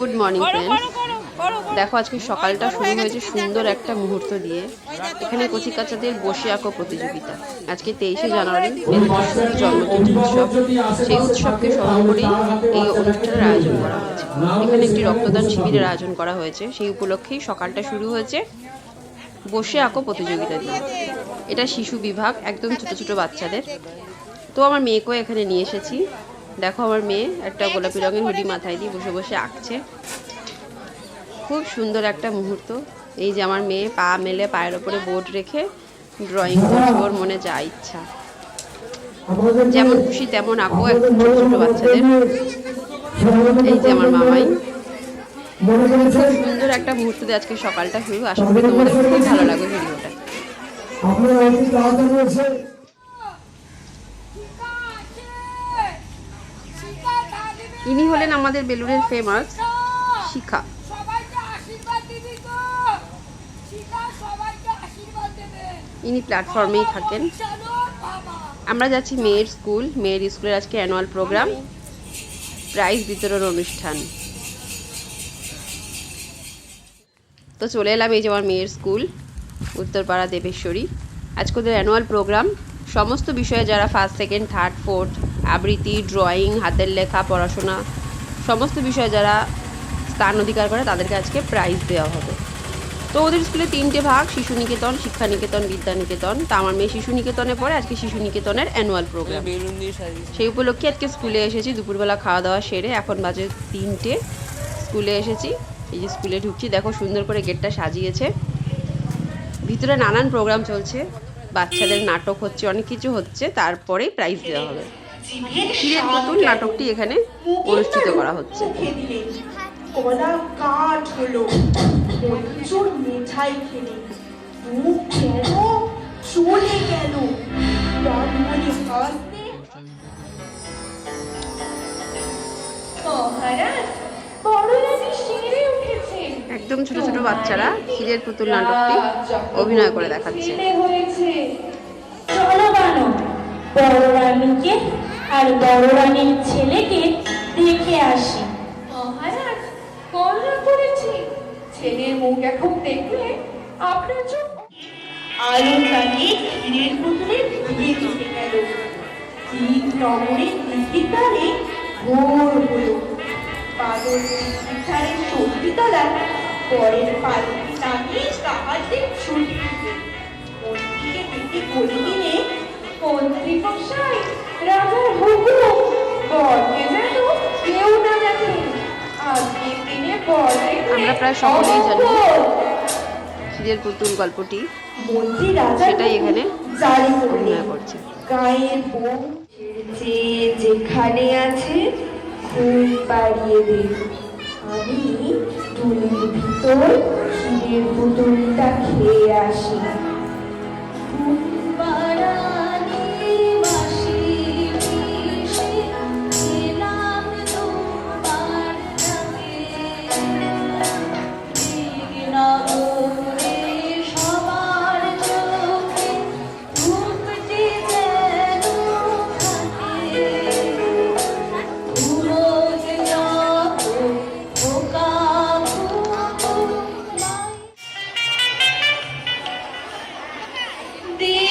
Good morning friends. দেখো আজকে সকালটা শুরু হয়েছে সুন্দর একটা মুহূর্ত দিয়ে। এখানে কচিকাচাদের বসে আঁকো প্রতিযোগিতা। আজকে 23শে জানুয়ারি মেধার জন্মদিন উৎসব। সেই উৎসবকে স্মরণ করেই এই অনুষ্ঠানের আয়োজন করা হয়েছে। এখানে একটি রক্তদান শিবিরের আয়োজন করা হয়েছে। সেই উপলক্ষেই সকালটা শুরু হয়েছে বসে আঁকো প্রতিযোগিতা দিয়ে। এটা শিশু বিভাগ, একদম ছোট ছোট বাচ্চাদের। তো আমার মেয়েকেও এখানে নিয়ে এসেছি। দেখো আমার মেয়ে একটা গোলাপি রঙের হুডি মাথায় দিয়ে বসে বসে আঁকছে। খুব সুন্দর একটা মুহূর্ত। এই যে আমার মেয়ে পা মেলে পায়ের ওপরে বোর্ড রেখে ড্রয়িং করছে, ওর মনে যা ইচ্ছা, যেমন খুশি তেমন আঁকো একদম ছোট ছোট বাচ্চাদের। এই যে আমার মামাই। খুব সুন্দর একটা মুহূর্ত দিয়ে আজকে সকালটা শুরু। আশা করি তোমাদের খুবই ভালো লাগবে ভিডিওটা। ইনি হলেন আমাদের বেলুড়ের ফেমাস শিখা। ইনি প্ল্যাটফর্মেই থাকেন। আমরা যাচ্ছি মেয়ের স্কুল। মেয়ের স্কুলের আজকে অ্যানুয়াল প্রোগ্রাম, প্রাইজ বিতরণ অনুষ্ঠান। তো চলে এলাম এই যে আমার মেয়ের স্কুল, উত্তরপাড়া দেবেশ্বরী। আজকে ওদের অ্যানুয়াল প্রোগ্রাম। সমস্ত বিষয়ে যারা ফার্স্ট, সেকেন্ড, থার্ড, ফোর্থ, আবৃত্তি, ড্রয়িং, হাতের লেখা, পড়াশোনা, সমস্ত বিষয়ে যারা স্থান অধিকার করে তাদেরকে আজকে প্রাইজ দেওয়া হবে। তো ওদের স্কুলে 3টে ভাগ, শিশু নিকেতন, শিক্ষা নিকেতন, বিদ্যা নিকেতন। তা আমার মেয়ে শিশু নিকেতনে পড়ে। আজকে শিশু নিকেতনের অ্যানুয়াল প্রোগ্রাম। সেই উপলক্ষে আজকে স্কুলে এসেছি। দুপুরবেলা খাওয়া দাওয়া সেরে এখন বাজে 3টে। স্কুলে এসেছি। এই যে স্কুলে ঢুকছি, দেখো সুন্দর করে গেটটা সাজিয়েছে। ভিতরে নানান প্রোগ্রাম চলছে, বাচ্চাদের নাটক হচ্ছে, অনেক কিছু হচ্ছে। তারপরেই প্রাইজ দেওয়া হবে। ক্ষীরের পুতুল নাটকটি এখানে অনুষ্ঠিত করা হচ্ছে। কলা কাঠ হলো প্রচুর মিঠাই খেলে মুখ কেন চলে গেল রামমণি হাসতে। মহারাজ বড়রানী সেরে উঠেছে। একদম ছোট ছোট বাচ্চারা ক্ষীরের পুতুল নাটকটি অভিনয় করে দেখাচ্ছে। চলো বানো, বড়রানীকে আর বড়রানীর ছেলেকে দেখে আসি। মহারাজ কল্লা করেছি, ছেলের মুখ এখন দেখলে আপনার চোখ আলো জ্বালিয়ে ক্ষীরের পুতুলে দিয়ে দিতে গেল। 3 নম্বরের দিদিতারে ভোর হলো। বাদল দিদিতারে সত্যিতলা পরের পালকি নামিয়ে কাহাতে ছুটি দিতে মন্ত্রীকে দিদি বলে দিলে, মন্ত্রী মশাই রাজার হুকুম, বরকে যেন কেউ না দেখে। আমরা প্রায় সকলেই জানি ক্ষীরের পুতুল গল্পটি, সেটাই এখানে অভিনয় করছে। গায়ের বউ যেখানে আছে ঘুম পাড়িয়ে দে, আমি টুলির ভিতর ক্ষীরের পুতুলটা খেয়ে আসি।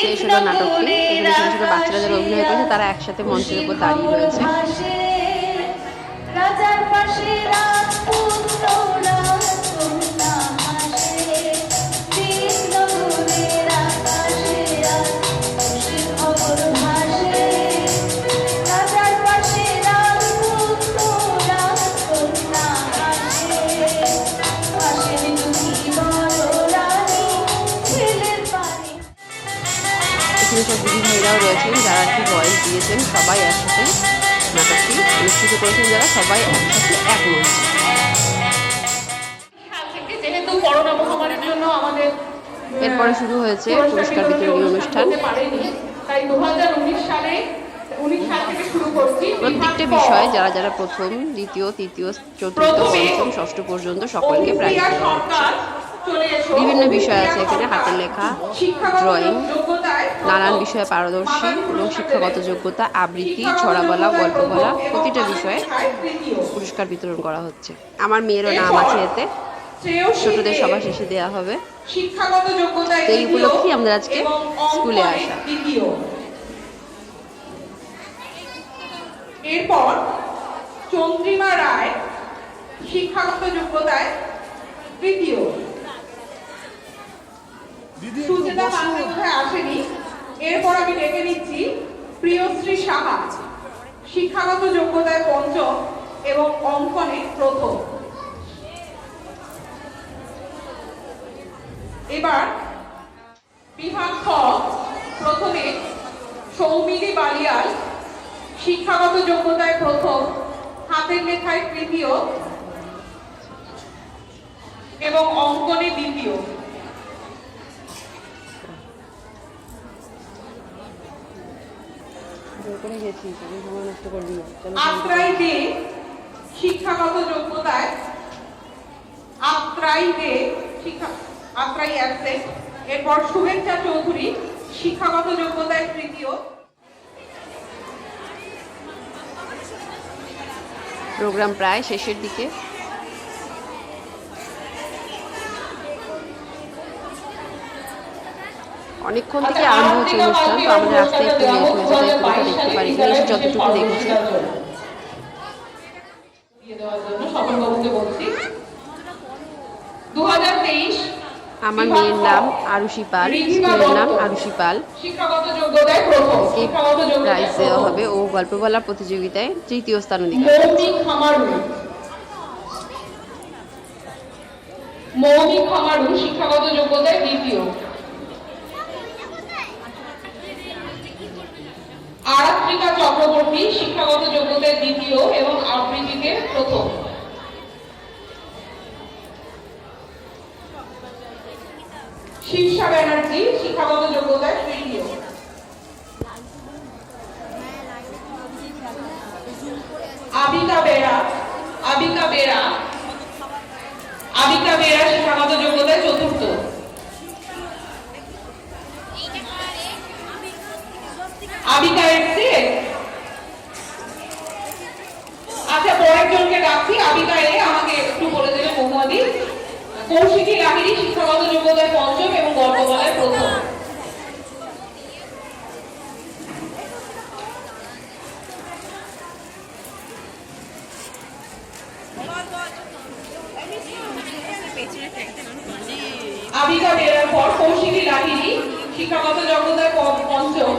শেষ হলো নাটকটি। এখানে ছোট ছোট বাচ্চারা যারা অভিনয় করেছে তারা একসাথে মঞ্চের উপর দাঁড়িয়ে রয়েছে। এখানে সব দিদি ভাইরাও রয়েছেন যারা আর কি ভয়েস দিয়েছেন। সবাই একসাথে নাটকটি অনুষ্ঠিত করেছেন, যারা সবাই একসাথে এক মঞ্চে। এরপরে শুরু হয়েছে পুরস্কার বিতরণী অনুষ্ঠান। প্রত্যেকটা বিষয় যারা যারা প্রথম, দ্বিতীয়, তৃতীয়, চতুর্থ, পঞ্চম, ষষ্ঠ পর্যন্ত সকলকে প্রাইজ দেওয়া হচ্ছে। বিভিন্ন বিষয় আছে এখানে, হাতের লেখা, ড্রয়িং, নানান বিষয়ে পারদর্শী এবং শিক্ষাগত যোগ্যতা, আবৃত্তি, ছড়া বলা, গল্প বলা প্রতিটা বিষয়ে পুরস্কার বিতরণ করা হচ্ছে। আমার মেয়েরও নাম আছে এতে, ছোটদের সবার শেষে দেওয়া হবে। শিক্ষাগত যোগ্যতায় তো এই উপলক্ষেই আমাদের আজকে স্কুলে আসা। এরপর চন্দ্রিমা রায় শিক্ষাগত যোগ্যতায় তৃতীয়। সুচেতা পান্ডে কোথায় আসেনি, এরপর আমি ডেকে নিচ্ছি প্রিয়শ্রী সাহা শিক্ষাগত যোগ্যতায় পঞ্চম এবং অঙ্কনে প্রথম। এবার বিভাগ খ, প্রথমে সৌমিলি বালিয়াল শিক্ষাগত যোগ্যতায় প্রথম, হাতের লেখায় তৃতীয় এবং অঙ্কনে দ্বিতীয়। আত্রাই দে শিক্ষাগত যোগ্যতায় আত্রাই অ্যাবসেন্ট। এরপর শুভেচ্ছা চৌধুরী শিক্ষাগত যোগ্যতায় তৃতীয়। প্রোগ্রাম প্রায় শেষের দিকে। অনেকক্ষণ থেকে আরম্ভ হচ্ছে অনুষ্ঠান, তো আমাদের রাস্তায় একটু লেট হয়েছে, তাই পুরোটা দেখতে পারি না, এসে যতটুকু দেখেছি। আমার মেয়ের নাম আরুষি পাল, স্কুলের নাম আরুষি পাল। প্রাইজ দেওয়া হবে। ও গল্প বলা প্রতিযোগিতায় তৃতীয় স্থান অধিকার। মৌমি খামারু শিক্ষাগত যোগ্যতায় দ্বিতীয়। আরাত্রিকা চক্রবর্তী শিক্ষাগত যোগ্যতায় দ্বিতীয় এবং আবৃত্তিতে প্রথম। শীর্ষা ব্যানার্জি শিক্ষাগত যোগ্যতায় তৃতীয়। আবিকা বেরা শিক্ষাগত যোগ্যতায় চতুর্থ। আবিকা এসছে? আচ্ছা, পরের জনকে ডাকছি। আবিকা এ আমাকে একটু বলে দেবে মহুয়াদি। কৌশিকী লাহিড়ী শিক্ষাগত যোগ্যতায় পঞ্চম এবং গল্প বলায় প্রথম। আবিকা বেরার পর কৌশিকী লাহিড়ী শিক্ষাগত যোগ্যতায় পঞ্চম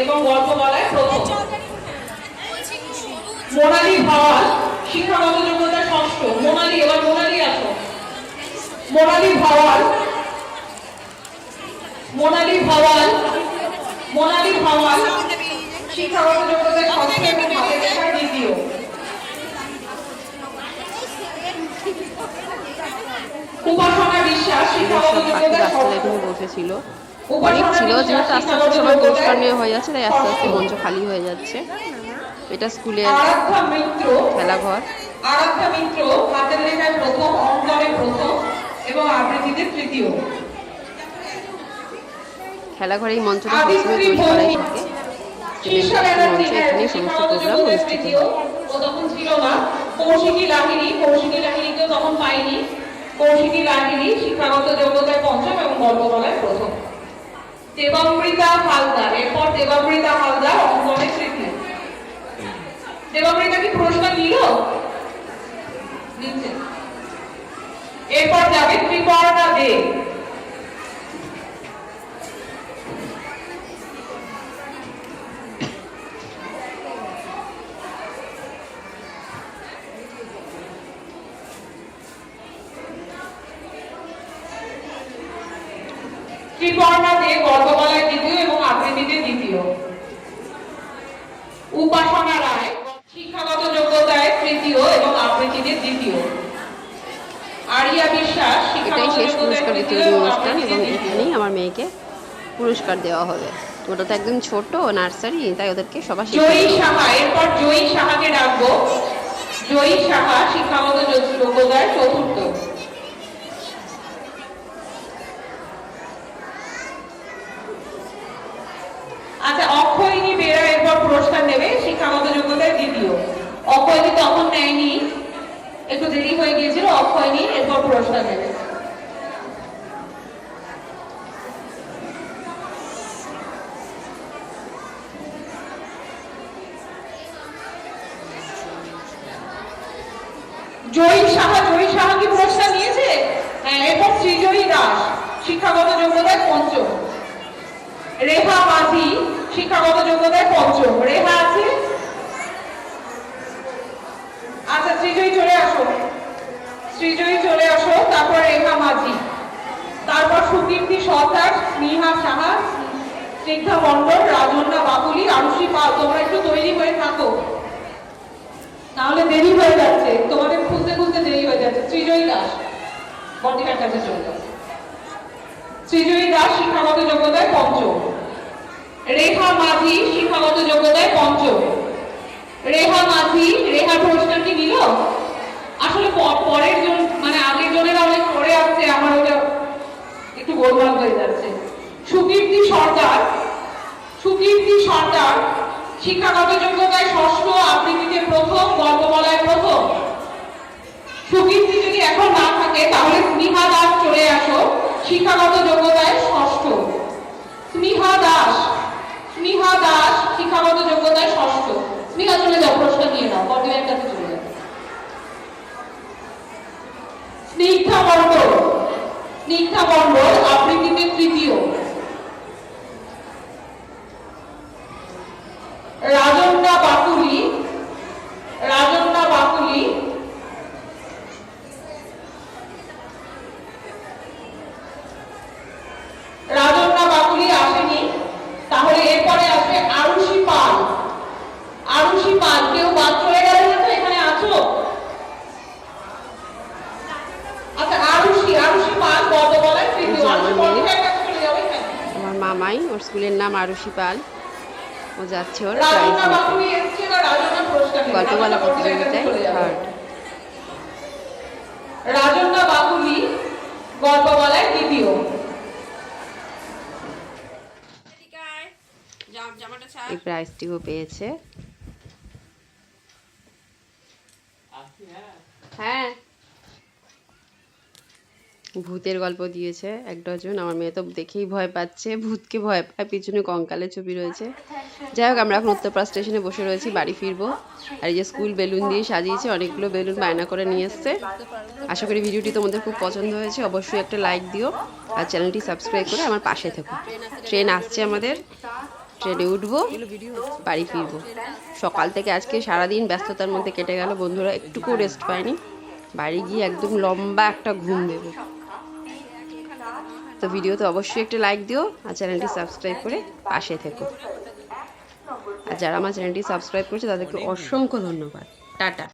এবং গল্প বলায় প্রথম। মোনালি ভাওয়াল শিক্ষাগত যোগ্যতায় ষষ্ঠ। মোনালি, এবার মোনালি আসো। মোনালি ভাওয়াল শিক্ষাগত যোগ্যতায় ষষ্ঠ এবং হাতের লেখায় দ্বিতীয়। উপাসনা বিশ্বাস শিক্ষাগত যোগ্যতায় ষষ্ঠ। বসেছিল, অনেক ছিল, যেহেতু আস্তে আস্তে সবাই পুরস্কার নিয়ে হয়ে যাচ্ছে, তাই আস্তে আস্তে মঞ্চ খালি হয়ে যাচ্ছে। এটা স্কুলের খেলাঘর। আরাধ্যা মিত্র হাতের লেখায় প্রথম, অঙ্কনে প্রথম এবং আবৃত্তিতে তৃতীয়। খেলাঘরে এই মঞ্চটা সবসময় তৈরি করাই থাকে। মঞ্চে এখানেই সমস্ত প্রোগ্রাম অনুষ্ঠিত হয়। ও তখন ছিল না। কৌশিকী লাহিড়ীকেও তখন পাইনি। কৌশিকী লাহিড়ী শিক্ষাগত যোগ্যতায় পঞ্চম এবং গল্প বলায় প্রথম। দেবামৃতা হালদার, এরপর দেবামৃতা হালদার অঙ্কনে তৃতীয়। দেবামৃতা কি পুরস্কার নিল? নিচ্ছে। এরপর যাবে ত্রিপর্ণা দে। ত্রিপর্ণা দে গল্প বলায় দ্বিতীয় এবং আবৃত্তিতে দ্বিতীয়। উপাসনা রায় শিক্ষাগত যোগ্যতায় তৃতীয় এবং আবৃত্তিতে দ্বিতীয়। আরিয়া বিশ্বাস এটাই শেষ পুরস্কার বিতরণী অনুষ্ঠান এবং এখানেই আমার মেয়েকে পুরস্কার দেওয়া হবে। ওটা তো একদম ছোট নার্সারি, তাই ওদেরকে সবার জয়ী সাহা, এরপর জয়ী সাহাকে ডাকবো। জয়ী সাহা শিক্ষাগত যোগ্যতায় চতুর্থ। দেরি হয়ে গিয়েছিল, অফ হয়নি, এরপর পুরস্কার নেবে। জয়ী সাহা কি পুরস্কার নিয়েছে? হ্যাঁ, এরপর শ্রীজয়ী দাস, শিক্ষাগত যোগ্যতায় পঞ্চম। রেহা মাঝি, শিক্ষাগত যোগ্যতায় পঞ্চম। রেহা আছে? আচ্ছা, শ্রীজয়ী চলে আসো, শ্রীজয়ী চলে আসো। তারপর রেহা মাঝি, তারপর সুকীর্তি সরকার, স্নেহা সাহা, স্নিগ্ধা মণ্ডল, রাজন্যা বাকুলি, আরুষি পাল। তোমরা একটু তৈরি হয়ে থাকো, নাহলে দেরি হয়ে যাচ্ছে, তোমাদের খুঁজতে খুঁজতে দেরি হয়ে যাচ্ছে। শ্রীজয়ী দাস বডিটার কাছে চলে যাও। শ্রীজয়ী দাস শিক্ষাগত যোগ্যতায় পঞ্চম। রেখা মাঝি শিক্ষাগত যোগ্যতায় পঞ্চম। রেহা মাঝি, রেহা পুরস্কার কি নিল? আসলে পরের জন মানে আগের জনেরা অনেক পরে আসছে, আমার ওটা একটু গোলমাল হয়ে যাচ্ছে। সুকীর্তি সরকার, সুকীর্তি সরকার শিক্ষাগত যোগ্যতায় ষষ্ঠ, আবৃত্তিতে প্রথম, গল্প বলায় প্রথম। সুকীর্তি যদি এখন না থাকে তাহলে স্নেহা দাস চলে আসো, শিক্ষাগত যোগ্যতায় ষষ্ঠ। স্নেহা দাস, স্নেহা দাস শিক্ষাগত যোগ্যতায় ষষ্ঠ। স্নেহা চলে যাও, পুরস্কার নিয়ে নাও, বডির কাছে চলে যাও। স্নিগ্ধা মণ্ডল, স্নিগ্ধা মণ্ডল আবৃত্তিতে তৃতীয়। রাজন্যা বাকুলি, রাজন্যা বাকুলি রাজন্যা বাকুলি আসেনি, তাহলে এরপরে আসবে আরুষি পাল। আরুষি পাল, কেউ বাদ চলে গেল না তো? এখানে আছো? আচ্ছা, আরুষি পাল গল্প বলায় তৃতীয়। আরুষি বডিটার কাছে চলে যাও। আমার মামাই, ওর স্কুলের নাম আরুষি পাল, ও যাচ্ছে ওর রাজন্যা বাকুলি এসছে না, রাজন্যা পুরস্কার নেবে। গল্প বলা প্রতিযোগিতায় থার্ড। রাজন্যা বাকুলি গল্প বলায় দ্বিতীয়। এই প্রাইজটিও পেয়েছে। হ্যাঁ, ভূতের গল্প দিয়েছে এক ডজন। আমার মেয়ে তো দেখেই ভয় পাচ্ছে, ভূতকে ভয় পায়, পিছনে কঙ্কালের ছবি রয়েছে। যাই হোক, আমরা এখন উত্তরপাড়া স্টেশনে বসে রয়েছি, বাড়ি ফিরবো। আর এই যে স্কুল বেলুন দিয়ে সাজিয়েছে, অনেকগুলো বেলুন বায়না করে নিয়ে এসছে। আশা করি ভিডিওটি তোমাদের খুব পছন্দ হয়েছে। অবশ্যই একটা লাইক দিও আর চ্যানেলটি সাবস্ক্রাইব করে আমার পাশে থেকো। ট্রেন আসছে আমাদের, ট্রেনে উঠবো, বাড়ি ফিরবো। সকাল থেকে আজকে সারাদিন ব্যস্ততার মধ্যে কেটে গেল বন্ধুরা, একটুকু রেস্ট পাইনি। বাড়ি গিয়ে একদম লম্বা একটা ঘুম দেবো। তো ভিডিওতে অবশ্যই একটা লাইক দিও আর চ্যানেলটি সাবস্ক্রাইব করে পাশে থেকো। আর যারা আমার চ্যানেলটি সাবস্ক্রাইব করেছে তাদেরকে অসংখ্য ধন্যবাদ। টাটা।